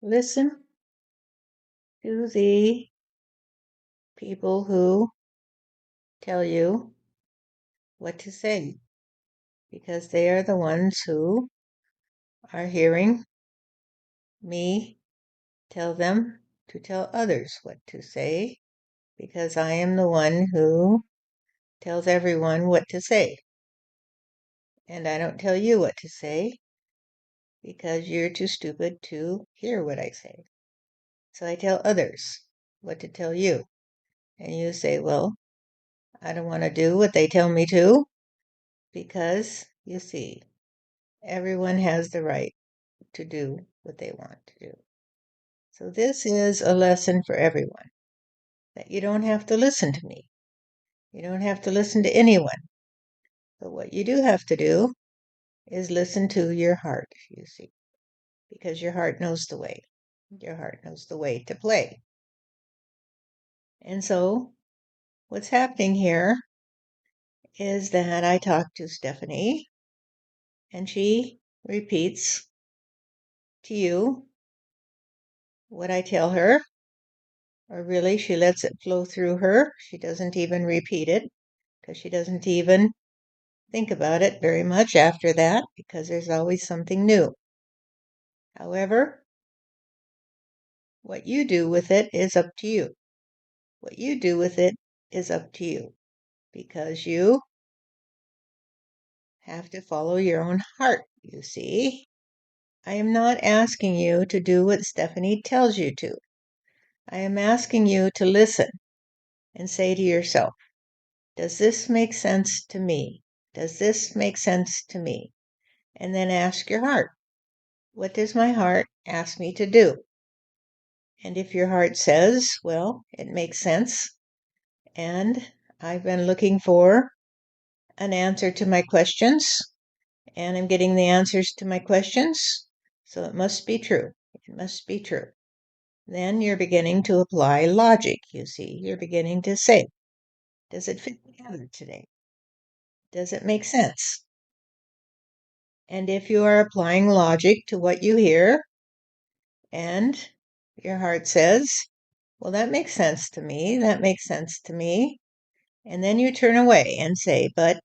Listen to the people who tell you what to say, because they are the ones who are hearing me tell them to tell others what to say, because I am the one who tells everyone what to say. And I don't tell you what to say because you're too stupid to hear what I say. So I tell others what to tell you. And you say, well, I don't want to do what they tell me to, because you see, everyone has the right to do what they want to do. So this is a lesson for everyone, that you don't have to listen to me. You don't have to listen to anyone. But what you do have to do is listen to your heart, you see, because your heart knows the way. Your heart knows the way to play. And so what's happening here is that I talk to Stephanie, and she repeats to you what I tell her, or really she lets it flow through her. She doesn't even repeat it, because she doesn't even think about it very much after that, because there's always something new. However, what you do with it is up to you. What you do with it is up to you, because you have to follow your own heart, you see. I am not asking you to do what Stephanie tells you to. I am asking you to listen and say to yourself, does this make sense to me? Does this make sense to me? And then ask your heart, what does my heart ask me to do? And if your heart says, well, it makes sense, and I've been looking for an answer to my questions, and I'm getting the answers to my questions, so it must be true. It must be true. Then you're beginning to apply logic, you see. You're beginning to say, does it fit together today? Does it make sense? And if you are applying logic to what you hear, and your heart says, well, that makes sense to me, that makes sense to me, and then you turn away and say, but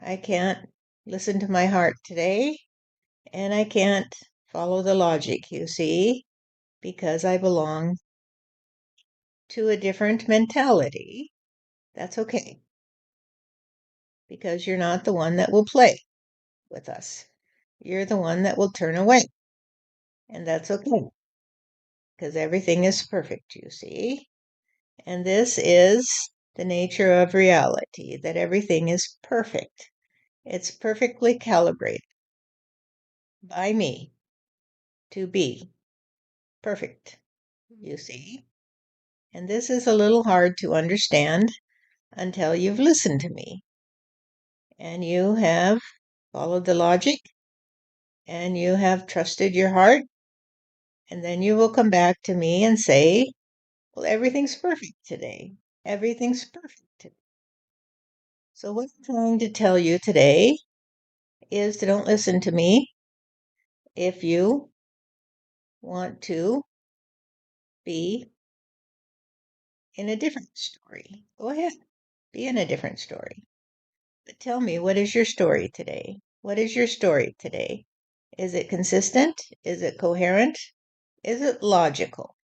I can't listen to my heart today, and I can't follow the logic, you see, because I belong to a different mentality. That's okay, because you're not the one that will play with us. You're the one that will turn away, and that's okay, because everything is perfect, you see. And this is the nature of reality, that everything is perfect. It's perfectly calibrated by me to be perfect, you see. And this is a little hard to understand until you've listened to me and you have followed the logic and you have trusted your heart. And then you will come back to me and say, well, everything's perfect today. Everything's perfect today. So what I'm trying to tell you today is to don't listen to me if you want to be in a different story. Go ahead, be in a different story. But tell me, what is your story today? What is your story today? Is it consistent? Is it coherent? Is it logical?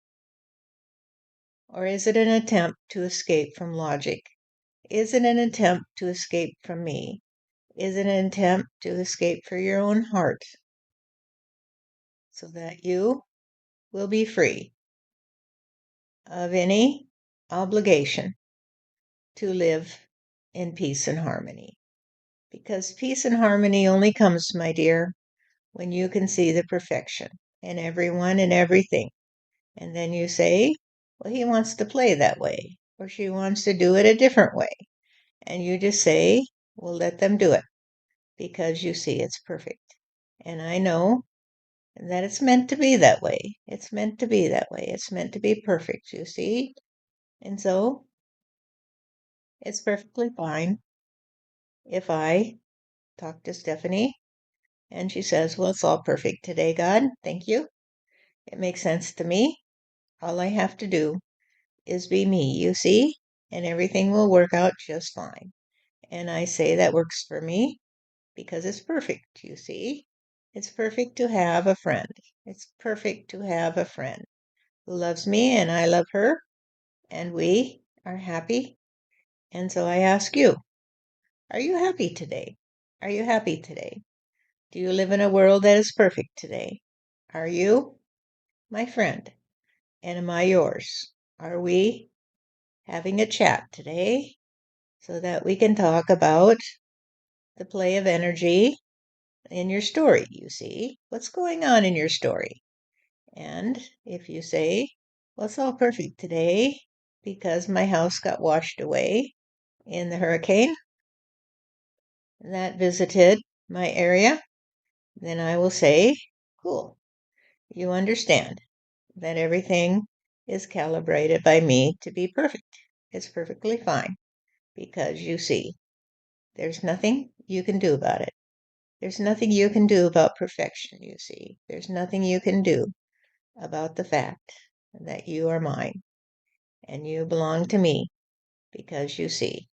Or is it an attempt to escape from logic? Is it an attempt to escape from me? Is it an attempt to escape for your own heart so that you will be free of any obligation to live in peace and harmony? Because peace and harmony only comes, my dear, when you can see the perfection in everyone and everything. And then you say, well, he wants to play that way, or she wants to do it a different way. And you just say, well, let them do it, because you see it's perfect. And I know that it's meant to be that way. It's meant to be that way. It's meant to be perfect, you see. And so it's perfectly fine if I talk to Stephanie and she says, well, it's all perfect today, God. Thank you. It makes sense to me. All I have to do is be me, you see, and everything will work out just fine. And I say that works for me because it's perfect, you see. It's perfect to have a friend. It's perfect to have a friend who loves me and I love her, and we are happy. And so I ask you, are you happy today? Are you happy today? Do you live in a world that is perfect today? Are you, my friend? And am I yours? Are we having a chat today so that we can talk about the play of energy in your story, you see? What's going on in your story? And if you say, well, it's all perfect today because my house got washed away in the hurricane that visited my area, then I will say, cool, you understand that everything is calibrated by me to be perfect. It's perfectly fine because you see, there's nothing you can do about it. There's nothing you can do about perfection, you see. There's nothing you can do about the fact that you are mine and you belong to me because you see,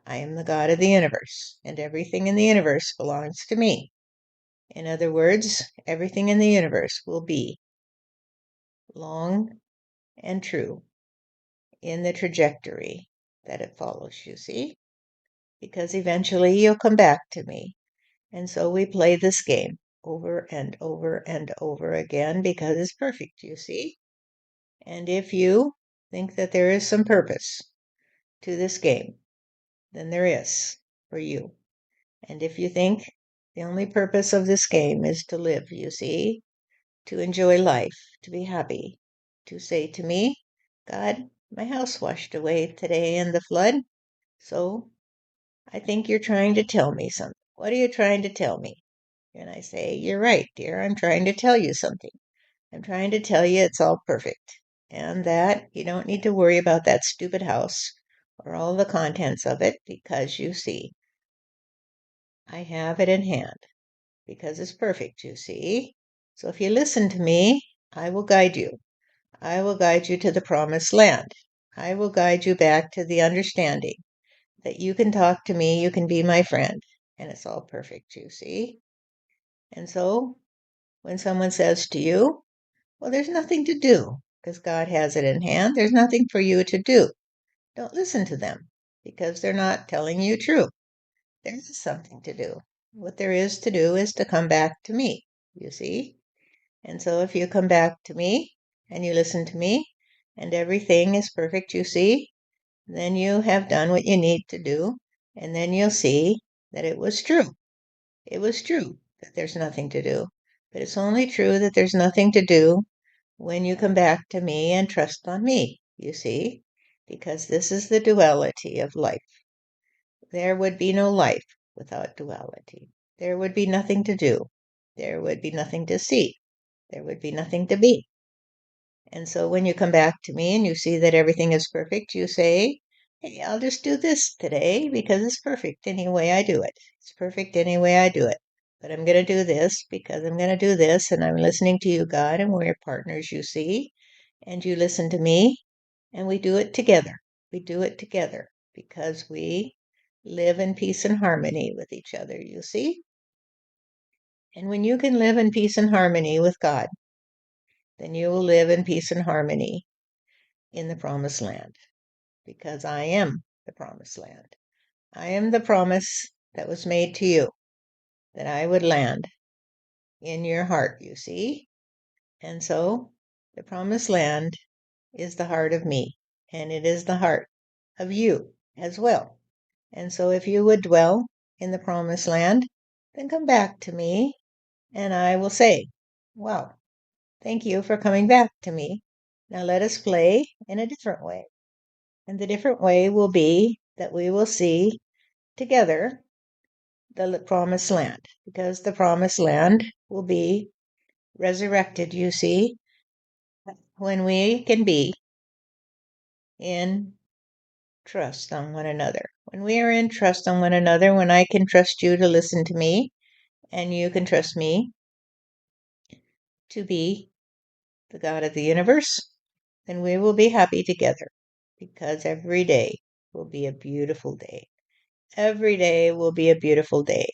I am the God of the universe and everything in the universe belongs to me. In other words, everything in the universe will be long and true in the trajectory that it follows, you see, because eventually you'll come back to me. And so we play this game over and over and over again because it's perfect, you see. And if you think that there is some purpose to this game, then there is for you. And if you think the only purpose of this game is to live, you see, to enjoy life, to be happy, to say to me, God, my house washed away today in the flood, so I think you're trying to tell me something. What are you trying to tell me? And I say, you're right, dear, I'm trying to tell you something. I'm trying to tell you it's all perfect and that you don't need to worry about that stupid house or all the contents of it because you see, I have it in hand because it's perfect, you see. So if you listen to me, I will guide you. I will guide you to the promised land. I will guide you back to the understanding that you can talk to me, you can be my friend, and it's all perfect, you see. And so when someone says to you, well, there's nothing to do because God has it in hand, there's nothing for you to do. Don't listen to them because they're not telling you true. There is something to do. What there is to do is to come back to me, you see. And so if you come back to me and you listen to me and everything is perfect, you see, then you have done what you need to do. And then you'll see that it was true. It was true that there's nothing to do. But it's only true that there's nothing to do when you come back to me and trust on me, you see, because this is the duality of life. There would be no life without duality. There would be nothing to do. There would be nothing to see. There would be nothing to be. And so when you come back to me and you see that everything is perfect, you say, hey, I'll just do this today because it's perfect any way I do it. It's perfect any way I do it. But I'm going to do this because I'm going to do this, and I'm listening to you, God, and we're partners, you see. And you listen to me, and we do it together. We do it together because we live in peace and harmony with each other, you see. And when you can live in peace and harmony with God, then you will live in peace and harmony in the promised land because I am the promised land. I am the promise that was made to you that I would land in your heart, you see. And so the promised land is the heart of me, and it is the heart of you as well. And so if you would dwell in the promised land, then come back to me, and I will say, wow, thank you for coming back to me. Now let us play in a different way. And the different way will be that we will see together the promised land, because the promised land will be resurrected, you see, when we can be in trust on one another. When we are in trust on one another, when I can trust you to listen to me, and you can trust me to be the God of the universe, then we will be happy together because every day will be a beautiful day. Every day will be a beautiful day.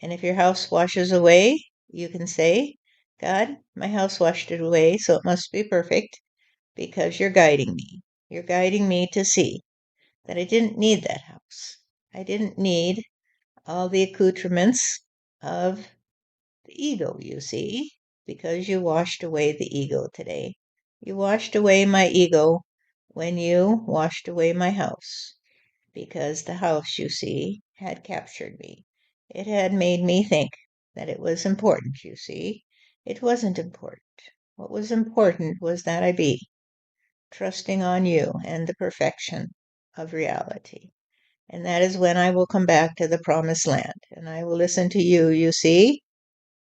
And if your house washes away, you can say, God, my house washed it away, so it must be perfect because you're guiding me. You're guiding me to see that I didn't need that house. I didn't need all the accoutrements of the ego, you see, because you washed away the ego today. You washed away my ego when you washed away my house, because the house, you see, had captured me. It had made me think that it was important, you see. It wasn't important. What was important was that I be trusting on you and the perfection of reality. And that is when I will come back to the promised land and I will listen to you, you see.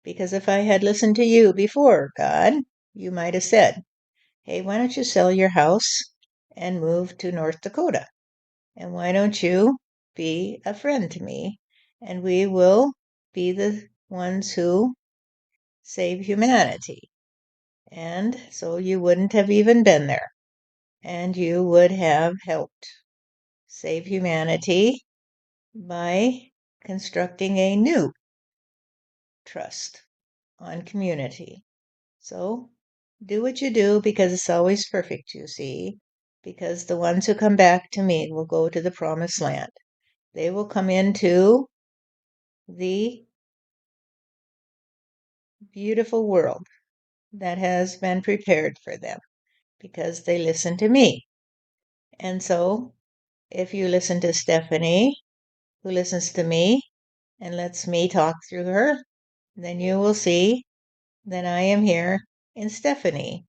Because if I had listened to you before, God, you might have said, hey, why don't you sell your house and move to North Dakota? And why don't you be a friend to me? And we will be the ones who save humanity. And so you wouldn't have even been there. And you would have helped save humanity by constructing a new trust on community. So do what you do because it's always perfect, you see, because the ones who come back to me will go to the promised land. They will come into the beautiful world that has been prepared for them because they listen to me. And so if you listen to Stephanie, who listens to me and lets me talk through her, then you will see that I am here in Stephanie,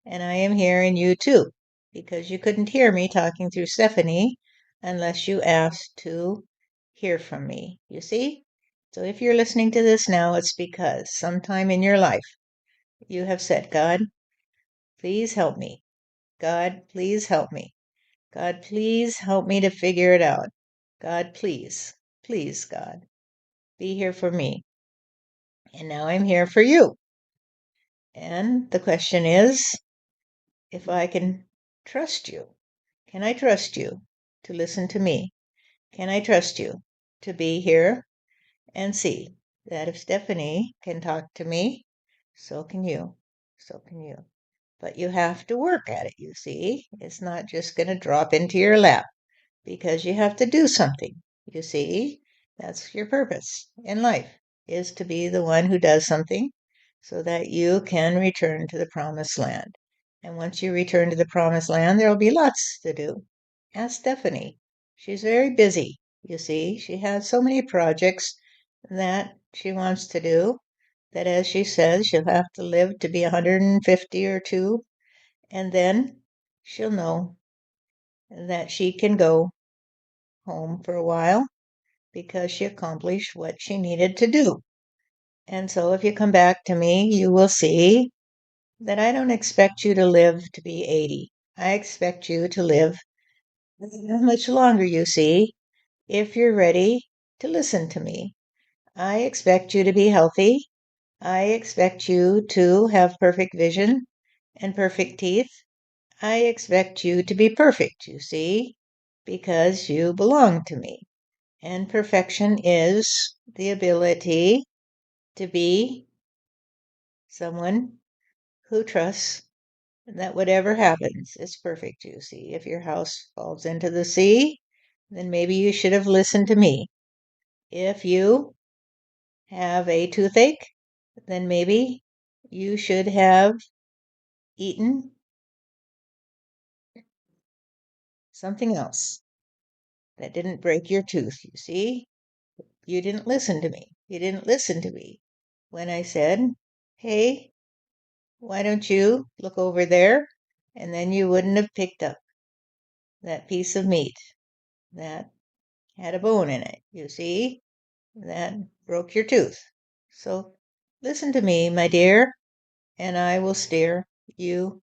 and I am here in you too, because you couldn't hear me talking through Stephanie unless you asked to hear from me, you see? So if you're listening to this now, it's because sometime in your life you have said, God, please help me. God, please help me. God, please help me to figure it out. God, please, please, God, be here for me. And now I'm here for you. And the question is, if I can trust you. Can I trust you to listen to me? Can I trust you to be here and see that if Stephanie can talk to me, so can you. So can you. But you have to work at it, you see. It's not just going to drop into your lap because you have to do something. You see, that's your purpose in life, is to be the one who does something so that you can return to the promised land. And once you return to the promised land, there'll be lots to do. Ask Stephanie. She's very busy, you see. She has so many projects that she wants to do that, as she says, she'll have to live to be 150 or two, and then she'll know that she can go home for a while because she accomplished what she needed to do. And so if you come back to me, you will see that I don't expect you to live to be 80. I expect you to live much longer, you see, if you're ready to listen to me. I expect you to be healthy. I expect you to have perfect vision and perfect teeth. I expect you to be perfect, you see, because you belong to me. And perfection is the ability to be someone who trusts that whatever happens is perfect, you see. If your house falls into the sea, then maybe you should have listened to me. If you have a toothache, then maybe you should have eaten something else that didn't break your tooth, you see. You didn't listen to me. You didn't listen to me when I said, hey, why don't you look over there? And then you wouldn't have picked up that piece of meat that had a bone in it, you see, that broke your tooth. So listen to me, my dear, and I will steer you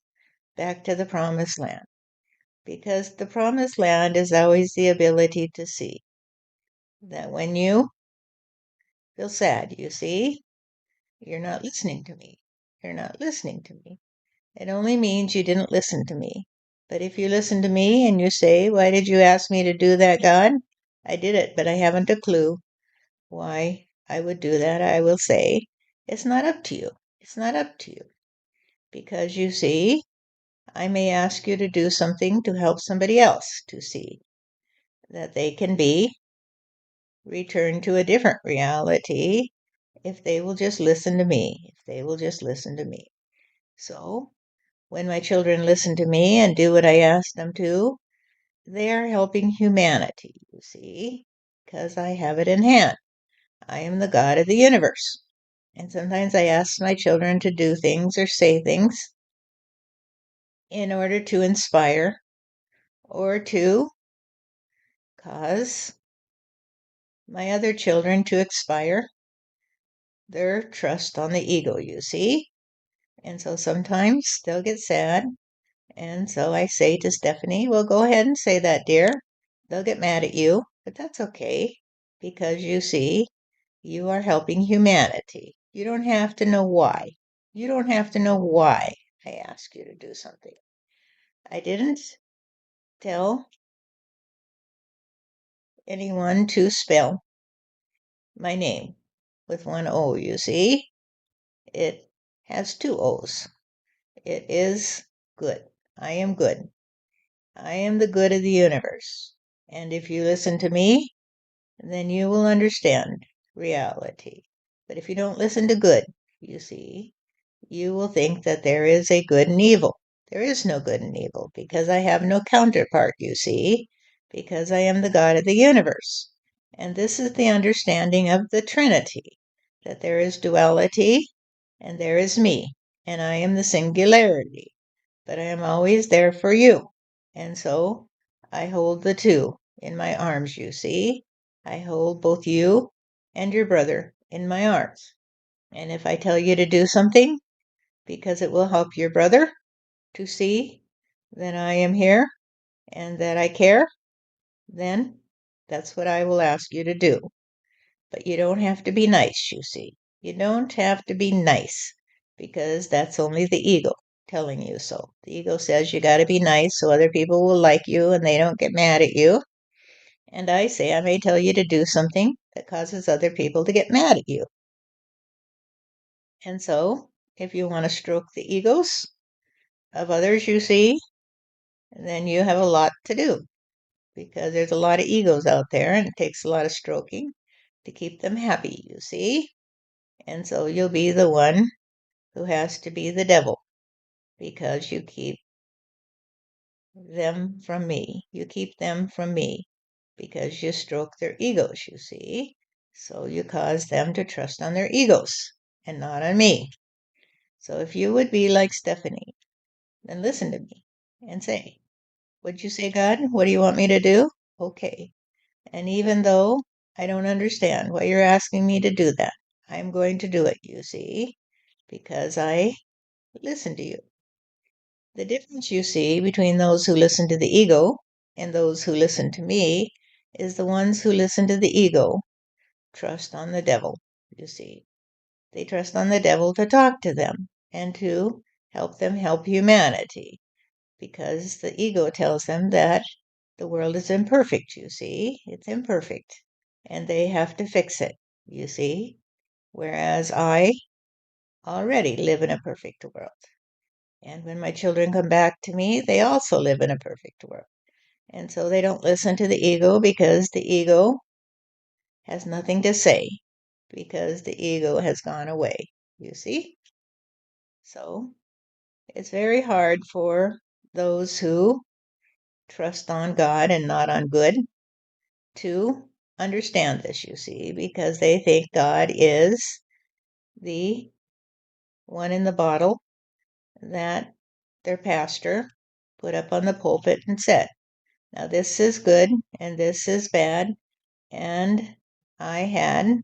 back to the promised land. Because the promised land is always the ability to see that when you feel sad, you see, you're not listening to me. You're not listening to me. It only means you didn't listen to me. But if you listen to me and you say, "Why did you ask me to do that, God?" I did it, but I haven't a clue why I would do that. I will say, it's not up to you. It's not up to you. Because you see, I may ask you to do something to help somebody else to see that they can be returned to a different reality if they will just listen to me. If they will just listen to me. So, when my children listen to me and do what I ask them to, they are helping humanity, you see, because I have it in hand. I am the God of the universe. And sometimes I ask my children to do things or say things in order to inspire or to cause my other children to expire their trust on the ego, you see. And so sometimes they'll get sad. And so I say to Stephanie, well, go ahead and say that, dear. They'll get mad at you, but that's okay because you see, you are helping humanity. You don't have to know why. You don't have to know why I ask you to do something. I didn't tell anyone to spell my name with one O, you see. It has two O's. It is good. I am good. I am the good of the universe. And if you listen to me, then you will understand reality. But if you don't listen to good, you see, you will think that there is a good and evil. There is no good and evil because I have no counterpart, you see, because I am the God of the universe. And this is the understanding of the Trinity, that there is duality and there is me, and I am the singularity, but I am always there for you. And so I hold the two in my arms, you see. I hold both you and your brother in my arms. And if I tell you to do something, because it will help your brother to see that I am here and that I care, then that's what I will ask you to do. But you don't have to be nice, you see. You don't have to be nice because that's only the ego telling you so. The ego says you got to be nice so other people will like you and they don't get mad at you. And I say I may tell you to do something that causes other people to get mad at you. And so, if you want to stroke the egos of others you see, then you have a lot to do because there's a lot of egos out there and it takes a lot of stroking to keep them happy, you see. And so you'll be the one who has to be the devil because you keep them from me. You keep them from me because you stroke their egos, you see. So you cause them to trust on their egos and not on me. So if you would be like Stephanie, then listen to me and say, "What'd you say, God? What do you want me to do?" Okay. And even though I don't understand why you're asking me to do that, I'm going to do it, you see, because I listen to you. The difference you see between those who listen to the ego and those who listen to me is the ones who listen to the ego trust on the devil, you see. They trust on the devil to talk to them and to help them help humanity because the ego tells them that the world is imperfect, you see. It's imperfect and they have to fix it, you see. Whereas I already live in a perfect world. And when my children come back to me, they also live in a perfect world. And so they don't listen to the ego because the ego has nothing to say because the ego has gone away, you see? So it's very hard for those who trust on God and not on good to understand this, you see, because they think God is the one in the bottle that their pastor put up on the pulpit and said, now this is good and this is bad. And I had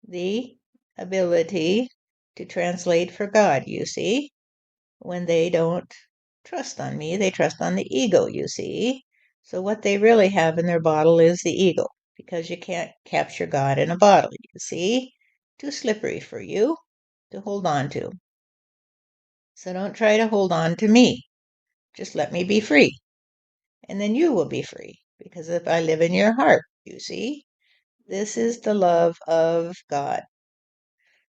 the ability to translate for God, you see. When they don't trust on me, they trust on the ego, you see. So what they really have in their bottle is the ego, because you can't capture God in a bottle, you see. Too slippery for you to hold on to. So don't try to hold on to me. Just let me be free. And then you will be free. Because if I live in your heart, you see, this is the love of God.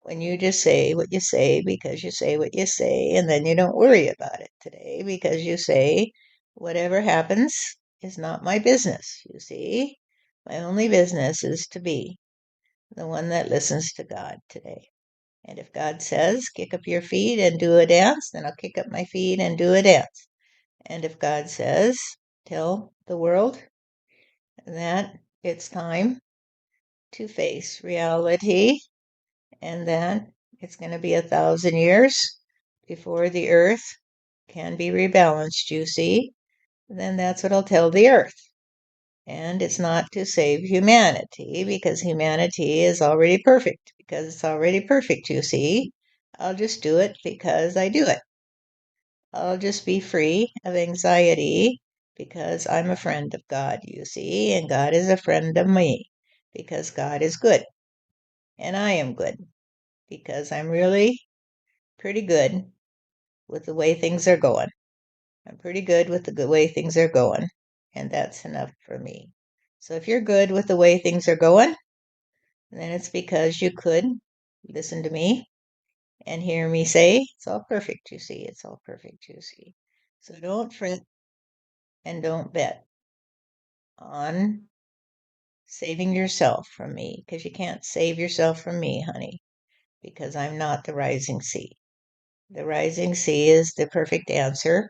When you just say what you say because you say what you say, and then you don't worry about it today because you say, whatever happens is not my business, you see. My only business is to be the one that listens to God today. And if God says, kick up your feet and do a dance, then I'll kick up my feet and do a dance. And if God says, tell the world that it's time to face reality and that it's going to be 1,000 years before the earth can be rebalanced, you see, then that's what I'll tell the earth. And it's not to save humanity because humanity is already perfect. Because it's already perfect, you see. I'll just do it because I do it. I'll just be free of anxiety because I'm a friend of God, you see, and God is a friend of me because God is good and I am good because I'm really pretty good with the way things are going. I'm pretty good with the good way things are going, and that's enough for me. So if you're good with the way things are going, then it's because you could listen to me and hear me say, it's all perfect, you see, it's all perfect, you see. So don't fret and don't bet on saving yourself from me, because you can't save yourself from me, honey, because I'm not the rising sea. The rising sea is the perfect answer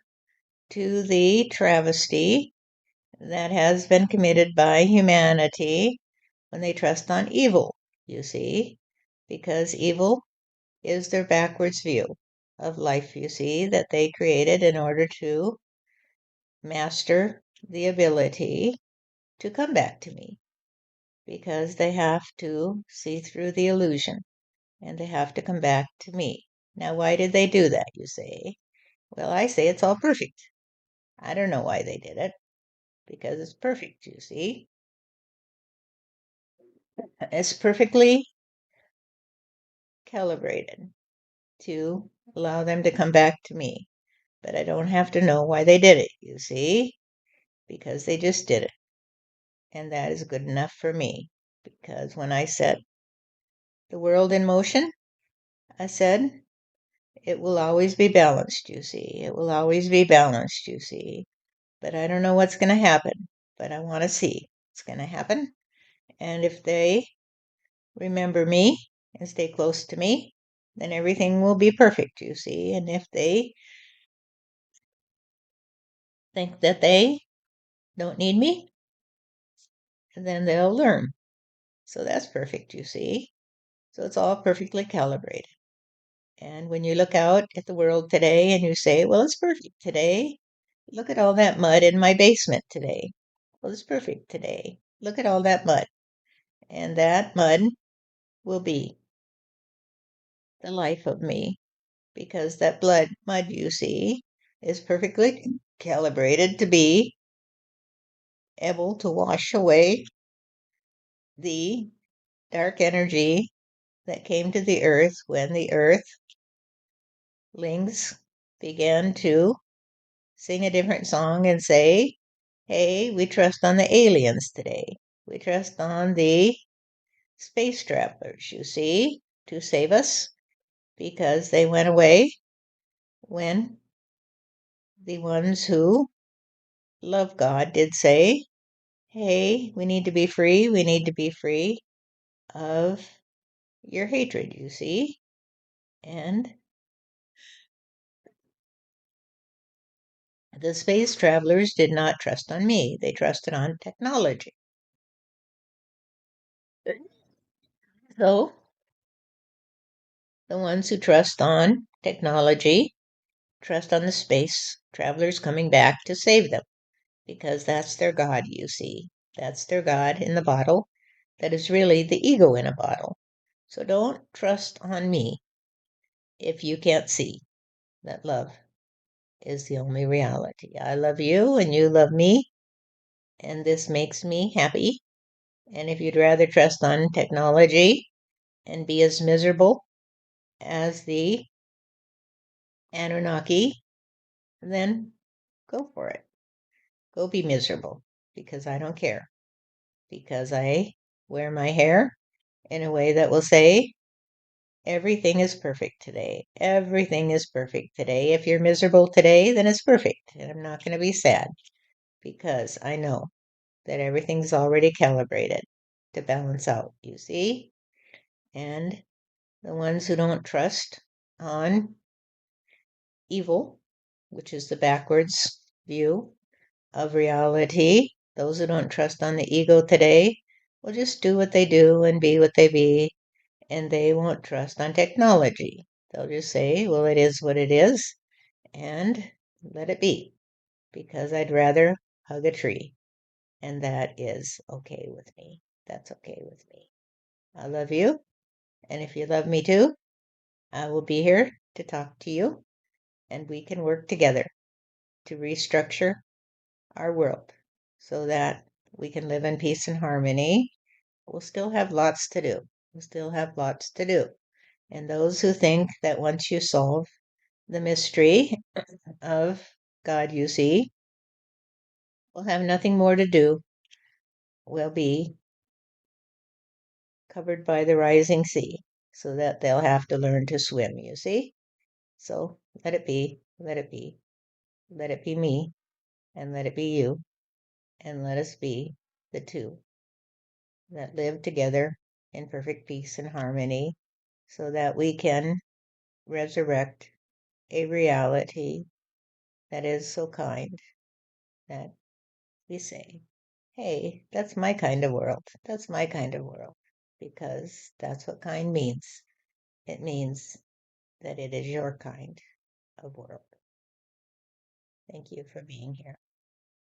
to the travesty that has been committed by humanity when they trust on evil, you see, because evil is their backwards view of life, you see, that they created in order to master the ability to come back to me, because they have to see through the illusion and they have to come back to me. Now, why did they do that, you say? Well, I say it's all perfect. I don't know why they did it, because it's perfect, you see. It's perfectly calibrated to allow them to come back to me. But I don't have to know why they did it, you see, because they just did it. And that is good enough for me. Because when I set the world in motion, I said, it will always be balanced, you see. It will always be balanced, you see. But I don't know what's going to happen. But I want to see what's going to happen. And if they remember me and stay close to me, then everything will be perfect, you see. And if they think that they don't need me, then they'll learn. So that's perfect, you see. So it's all perfectly calibrated. And when you look out at the world today and you say, well, it's perfect today, look at all that mud in my basement today. Well, it's perfect today. Look at all that mud. And that mud will be the life of me because that blood mud you see is perfectly calibrated to be able to wash away the dark energy that came to the earth when the earthlings began to sing a different song and say, hey, we trust on the aliens today. We trust on the space travelers, you see, to save us because they went away when the ones who love God did say, hey, we need to be free. We need to be free of your hatred, you see. And the space travelers did not trust on me, they trusted on technology. So the ones who trust on technology trust on the space travelers coming back to save them because that's their God, you see. That's their God in the bottle. That is really the ego in a bottle. So don't trust on me if you can't see that love is the only reality. I love you and you love me, and this makes me happy. And if you'd rather trust on technology and be as miserable as the Anunnaki, then go for it. Go be miserable because I don't care. Because I wear my hair in a way that will say, everything is perfect today. Everything is perfect today. If you're miserable today, then it's perfect. And I'm not going to be sad because I know that everything's already calibrated to balance out, you see? And the ones who don't trust on evil, which is the backwards view of reality, those who don't trust on the ego today will just do what they do and be what they be, and they won't trust on technology. They'll just say, well, it is what it is, and let it be, because I'd rather hug a tree, and that is okay with me. That's okay with me. I love you, and if you love me too, I will be here to talk to you, and we can work together to restructure our world so that we can live in peace and harmony. We'll still have lots to do. We'll still have lots to do. And those who think that once you solve the mystery of God, you see, will have nothing more to do, will be covered by the rising sea, so that they'll have to learn to swim, you see? So let it be, let it be, let it be me, and let it be you, and let us be the two that live together in perfect peace and harmony, so that we can resurrect a reality that is so kind that we say, hey, that's my kind of world. That's my kind of world. Because that's what kind means. It means that it is your kind of world. Thank you for being here.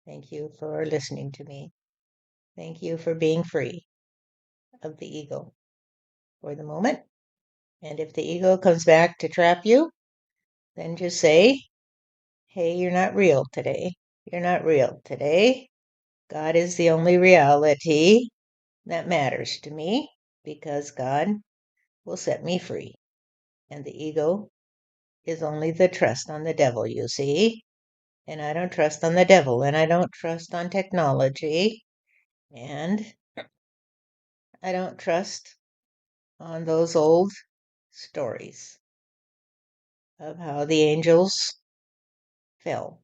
Thank you for listening to me. Thank you for being free of the ego for the moment. And if the ego comes back to trap you, then just say, hey, you're not real today. You're not real today. God is the only reality that matters to me because God will set me free. And the ego is only the trust on the devil, you see. And I don't trust on the devil, and I don't trust on technology, and I don't trust on those old stories of how the angels fell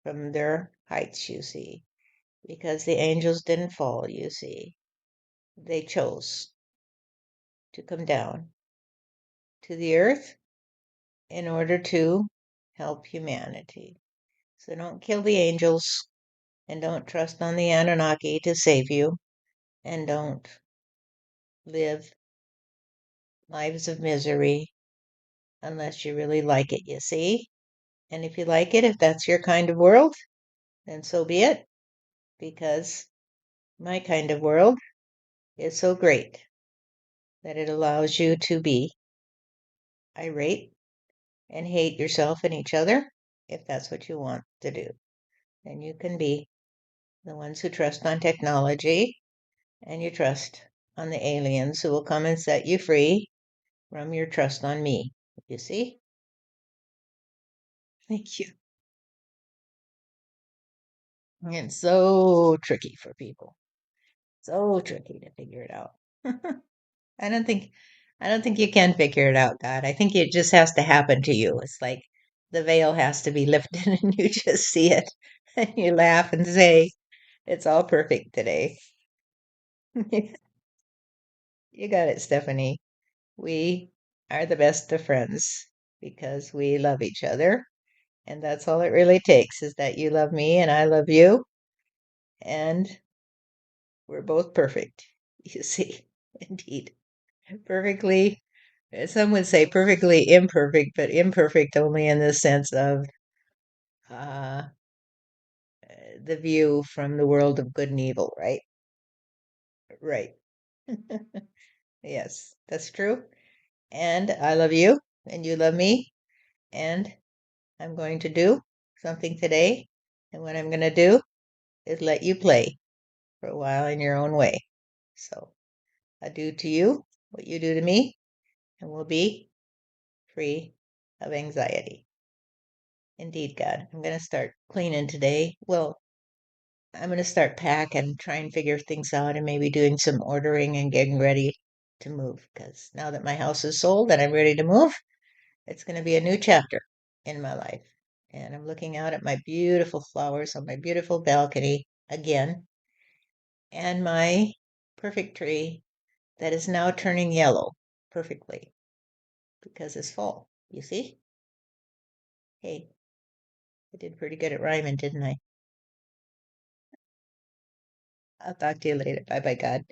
from their heights, you see, because the angels didn't fall, you see. They chose to come down to the earth in order to help humanity. So don't kill the angels, and don't trust on the Anunnaki to save you, and don't live lives of misery unless you really like it, you see? And if you like it, if that's your kind of world, then so be it, because my kind of world is so great that it allows you to be irate and hate yourself and each other if that's what you want to do. Then you can be the ones who trust on technology and you trust on the aliens who will come and set you free from your trust on me. You see? Thank you. It's so tricky for people. So tricky to figure it out. I don't think I don't think you can figure it out, God. I think it just has to happen to you. It's like the veil has to be lifted and you just see it and you laugh and say, it's all perfect today. You got it, Stephanie. We are the best of friends because we love each other. And that's all it really takes is that you love me and I love you. And we're both perfect. You see, indeed. Perfectly, some would say perfectly imperfect, but imperfect only in the sense of uh, the view from the world of good and evil, right? Right. Yes, that's true. And I love you, and you love me, and I'm going to do something today. And what I'm going to do is let you play for a while in your own way. So I do to you what you do to me, and we'll be free of anxiety. Indeed, God. I'm going to start cleaning today. Well, I'm going to start packing, try and figure things out, and maybe doing some ordering and getting ready to move. Because now that my house is sold and I'm ready to move, it's going to be a new chapter in my life. And I'm looking out at my beautiful flowers on my beautiful balcony again, and my perfect tree that is now turning yellow perfectly because it's fall. You see? Hey, I did pretty good at rhyming, didn't I? I'll talk to you later. Bye bye, God.